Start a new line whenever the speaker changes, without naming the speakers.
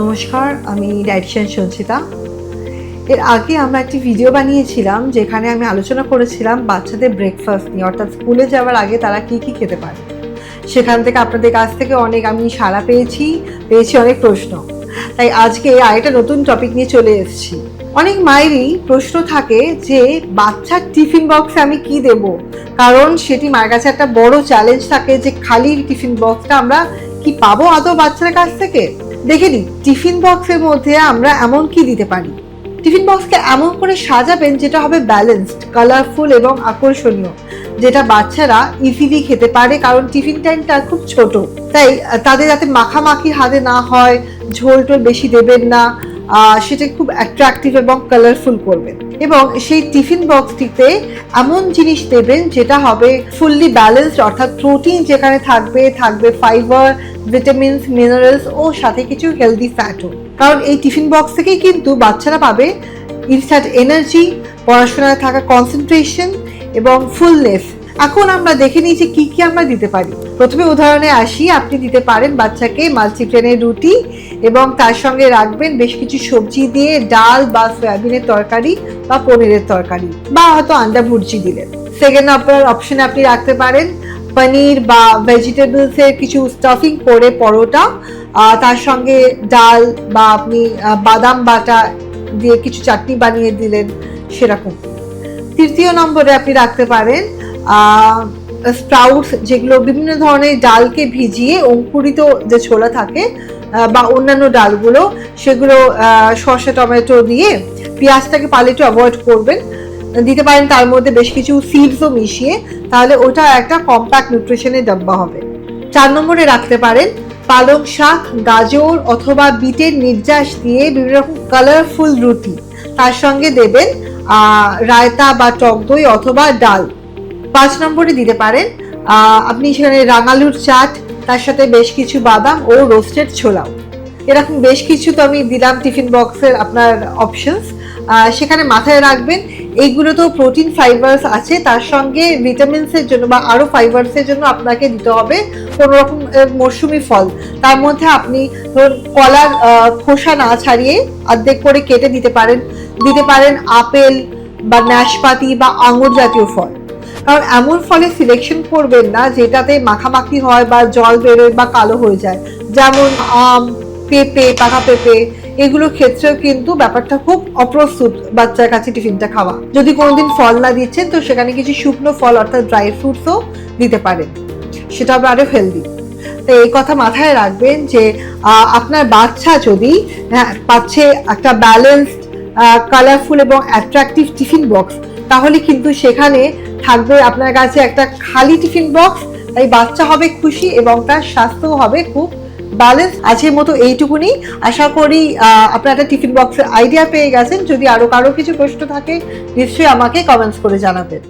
নমস্কার, আমি ডায়েটিশিয়ান সঞ্চিতা। এর আগে আমরা একটি ভিডিও বানিয়েছিলাম যেখানে আমি আলোচনা করেছিলাম বাচ্চাদের ব্রেকফাস্ট নিয়ে, অর্থাৎ স্কুলে যাওয়ার আগে তারা কি কি খেতে পারে। সেখান থেকে আপনাদের কাছ থেকে অনেক আমি সাড়া পেয়েছি অনেক প্রশ্ন। তাই আজকে আরেকটা নতুন টপিক নিয়ে চলে এসেছি। অনেক মায়েরই প্রশ্ন থাকে যে বাচ্চার টিফিন বক্সে আমি কি দেব, কারণ সেটি মায়ের কাছে একটা বড় চ্যালেঞ্জ থাকে যে খালি টিফিন বক্সটা আমরা কি পাবো আদৌ বাচ্চার কাছ থেকে। দেখে নিই টিফিন বক্সের মধ্যে আমরা এমন কি দিতে পারি। টিফিন বক্সকে এমন করে সাজাবেন যেটা হবে ব্যালেন্সড, কালারফুল এবং আকর্ষণীয়, যেটা বাচ্চারা ইজিলি খেতে পারে, কারণ টিফিন টাইমটা খুব ছোট। তাই তাদের যাতে মাখামাখি হাতে না হয়, ঝোল টোল বেশি দেবেন না, সেটা খুব অ্যাট্রাকটিভ এবং কালারফুল করবেন। এবং সেই টিফিন বক্সটিতে এমন জিনিস দেবেন যেটা হবে ফুললি ব্যালেন্সড, অর্থাৎ প্রোটিন যেখানে থাকবে ফাইবার, ভিটামিনস, মিনারেলস ও সাথে কিছু হেলদি ফ্যাটও। কারণ এই টিফিন বক্স থেকেই কিন্তু বাচ্চারা পাবে ইনস্ট্যান্ট এনার্জি, পড়াশোনায় থাকা কনসেন্ট্রেশন এবং ফুলনেস। এখন আমরা দেখে নিই যে কি কি আমরা দিতে পারি। প্রথমে উদাহরণে আসি, আপনি দিতে পারেন বাচ্চাকে মাল্টিগ্রেনের রুটি এবং তার সঙ্গে রাখবেন বেশ কিছু সবজি দিয়ে ডাল বা সয়াবিনের তরকারি বা পনিরের তরকারি বা হয়তো আন্ডা ভুর্জি দিলেন। সেকেন্ড অপশনে আপনি রাখতে পারেন পনির বা ভেজিটেবলস এর কিছু স্টাফিং করে পরোটা, তার সঙ্গে ডাল বা আপনি বাদাম বাটা দিয়ে কিছু চাটনি বানিয়ে দিলেন সেরকম। তৃতীয় নম্বরে আপনি রাখতে পারেন স্প্রাউটস, যেগুলো বিভিন্ন ধরনের ডালকে ভিজিয়ে অঙ্কুরিত যে ছোলা থাকে বা অন্যান্য ডালগুলো, সেগুলো সর্ষে টমেটো দিয়ে, পেঁয়াজটাকে পারলে একটু অ্যাভয়েড করবেন, দিতে পারেন তার মধ্যে বেশ কিছু সিডসও মিশিয়ে, তাহলে ওটা একটা কম্প্যাক্ট নিউট্রিশনের ডাব্বা হবে। 4 নম্বরে রাখতে পারেন পালং শাক, গাজর অথবা বিটের নির্যাস দিয়ে বিভিন্ন রকম কালারফুল রুটি, তার সঙ্গে দেবেন রায়তা বা টক দই অথবা ডাল। 5 নম্বরে দিতে পারেন আপনি সেখানে রাঙালুর চাট, তার সাথে বেশ কিছু বাদাম ও রোস্টেড ছোলাও। এরকম বেশ কিছু তো আমি দিলাম টিফিন বক্সের আপনার অপশনস। সেখানে মাথায় রাখবেন এইগুলো তো প্রোটিন ফাইবার্স আছে, তার সঙ্গে ভিটামিনসের জন্য বা আরও ফাইবার্সের জন্য আপনাকে দিতে হবে কোনো রকম মৌসুমি ফল। তার মধ্যে আপনি ধরুন কলার খোসা না ছাড়িয়ে অর্ধেক করে কেটে দিতে পারেন আপেল বা নাশপাতি বা আঙুর জাতীয় ফল। কারণ এমন ফলে সিলেকশন করবেন না যেটাতে মাখামাখি হয় বা জল বেরোয় বা কালো হয়ে যায়, যেমন আম, পেঁপে, পাকা পেঁপে, এগুলোর ক্ষেত্রেও কিন্তু ব্যাপারটা খুব অপ্রস্তুত বাচ্চার কাছে টিফিনটা খাওয়া। যদি কোনোদিন ফল না দিচ্ছেন তো সেখানে কিছু শুকনো ফল অর্থাৎ ড্রাই ফ্রুটসও দিতে পারেন, সেটা হবে আরো হেলদি। তো এই কথা মাথায় রাখবেন যে আপনার বাচ্চা যদি পাচ্ছে একটা ব্যালেন্সড, কালারফুল এবং অ্যাট্রাকটিভ টিফিন বক্স, তাহলে কিন্তু সেখানে থাকবে আপনার কাছে একটা খালি টিফিন বক্স। তাই বাচ্চা হবে খুশি এবং তার স্বাস্থ্য হবে খুব ব্যালেন্স। আজকের মতো এইটুকুনি। আশা করি আপনারা একটা টিফিন বক্সের আইডিয়া পেয়ে গেছেন। যদি আরো কারো কিছু প্রশ্ন থাকে নিশ্চয়ই আমাকে কমেন্টস করে জানাবেন।